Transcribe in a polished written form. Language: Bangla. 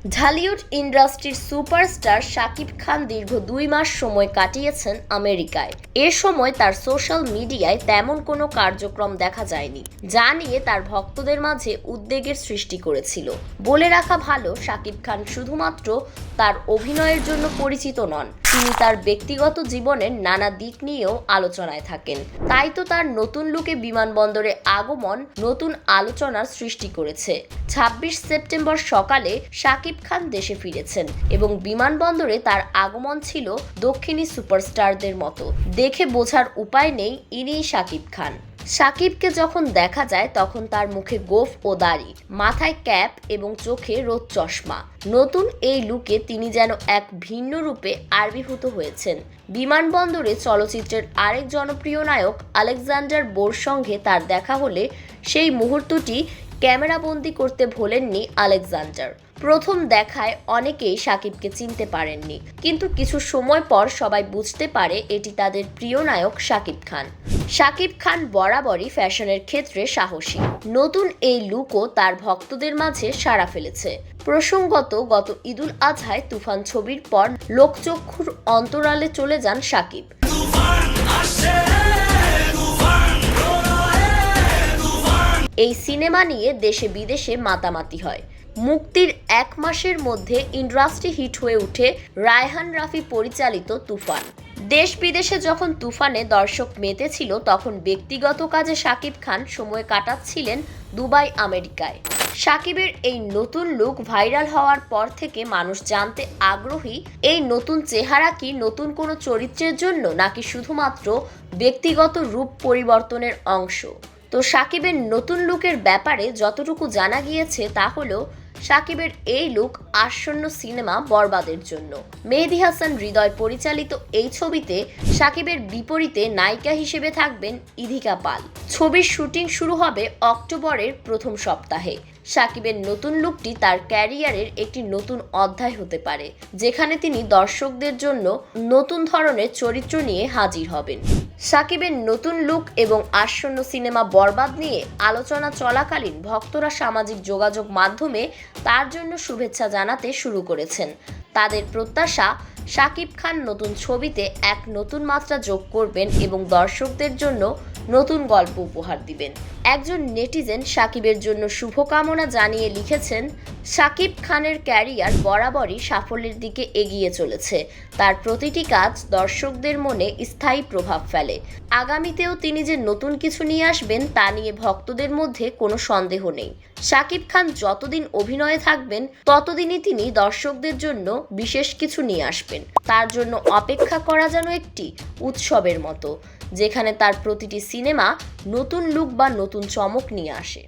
ঢালিউড ইন্ডাস্ট্রির সুপারস্টার শাকিব খান দীর্ঘ 2 মাস সময় কাটিয়েছেন আমেরিকায়। এ সময় তার সোশ্যাল মিডিয়ায় তেমন কোনো কার্যক্রম দেখা যায়নি, যা নিয়ে তার ভক্তদের মাঝে উদ্বেগের সৃষ্টি করেছিল। বলে রাখা ভালো, শাকিব খান শুধুমাত্র তার অভিনয়ের জন্য পরিচিত নন, তিনি তার ব্যক্তিগত জীবনের নানা দিক নিয়েও আলোচনায় থাকেন। তাই তো তার নতুন লুকে বিমানবন্দরে আগমন নতুন আলোচনার সৃষ্টি করেছে। 26 সেপ্টেম্বর সকালে শাকিব খান দেশে ফিরেছেন এবং বিমানবন্দরে তার আগমন ছিল দক্ষিণী সুপারস্টারদের মতো। দেখে বোঝার উপায় নেই ইনিই শাকিব খান। শাকিবকে যখন দেখা যায় তখন তার মুখে গোঁফ ও দাড়ি, মাথায় ক্যাপ এবং চোখে রোদ চশমা। নতুন এই লুকে তিনি যেন এক ভিন্ন রূপে আবির্ভূত হয়েছেন। বিমানবন্দরে চলচ্চিত্রের আরেক জনপ্রিয় নায়ক আলেকজান্ডার বোর সঙ্গে তার দেখা হলে সেই মুহূর্তটি ক্যামেরাবন্দি করতে ভোলেননি আলেকজান্ডার। প্রথম দেখায় অনেকেই শাকিবকে চিনতে পারেননি, কিন্তু কিছু সময় পর সবাই বুঝতে পারে এটি তাদের প্রিয় নায়ক শাকিব খান। শাকিব খান বরাবরই ফ্যাশনের ক্ষেত্রে সাহসী। নতুন এই লুকও তার ভক্তদের মাঝে সাড়া ফেলেছে। প্রসঙ্গত, গত ঈদুল আজহায় তুফান ছবির পর লোকচক্ষুর অন্তরালে চলে যান শাকিব। এই সিনেমা নিয়ে দেশে বিদেশে মাতামাতি হয়। মুক্তির 1 মাসের মধ্যে ইন্ডাস্ট্রি হিট হয়ে ওঠে রায়হান রাফি পরিচালিত তুফান। দেশ বিদেশে যখন তুফানে দর্শক মেতেছিল, তখন ব্যক্তিগত কাজে শাকিব খান সময় কাটাচ্ছিলেন দুবাই, আমেরিকায়। শাকিবের এই নতুন লুক ভাইরাল হওয়ার পর থেকে মানুষ জানতে আগ্রহী, এই নতুন চেহারা কি নতুন কোনো চরিত্রের জন্য, নাকি শুধুমাত্র ব্যক্তিগত রূপ পরিবর্তনের অংশ। তো শাকিবের নতুন লুকের ব্যাপারে যতটুকু জানা গিয়েছে তা হলো, শাকিবের এই লুক আসন্ন সিনেমা বরবাদের জন্য। মেহেদী হাসান হৃদয় পরিচালিত এই ছবিতে শাকিবের বিপরীতে নায়িকা হিসেবে থাকবেন ইধিকা পাল। ছবির শুটিং শুরু হবে অক্টোবরের প্রথম সপ্তাহে। শাকিবের নতুন লুকটি তার ক্যারিয়ারের একটি নতুন অধ্যায় হতে পারে, যেখানে তিনি দর্শকদের জন্য নতুন ধরনের চরিত্র নিয়ে হাজির হবেন। শাকিবের নতুন লুক এবং আসন্ন সিনেমা বরবাদ নিয়ে আলোচনা চলাকালীন ভক্তরা সামাজিক যোগাযোগ মাধ্যমে তার জন্য শুভেচ্ছা জানাতে শুরু করেছেন। তাদের প্রত্যাশা, শাকিব খান নতুন ছবিতে এক নতুন মাত্রা যোগ করবেন এবং দর্শকদের জন্য নতুন গল্প উপহার দিবেন। একজন নেটিজেন শাকিবের জন্য শুভকামনা জানিয়ে লিখেছেন, শাকিব খানের ক্যারিয়ার বরাবরই সাফল্যের দিকে এগিয়ে চলেছে। তার প্রতিটি কাজ দর্শকদের মনে স্থায়ী প্রভাব ফেলে। আগামীতেও তিনি যে নতুন কিছু নিয়ে আসবেন তা নিয়ে ভক্তদের মধ্যে কোনো সন্দেহ নেই। শাকিব খান যতদিন অভিনয়ে থাকবেন ততদিনই তিনি দর্শকদের জন্য বিশেষ কিছু নিয়ে আসবেন। তার জন্য অপেক্ষা করা যেন একটি উৎসবের মতো, যেখানে তার প্রতিটি সিনেমা নতুন লুক বা নতুন চমক নিয়ে আসে।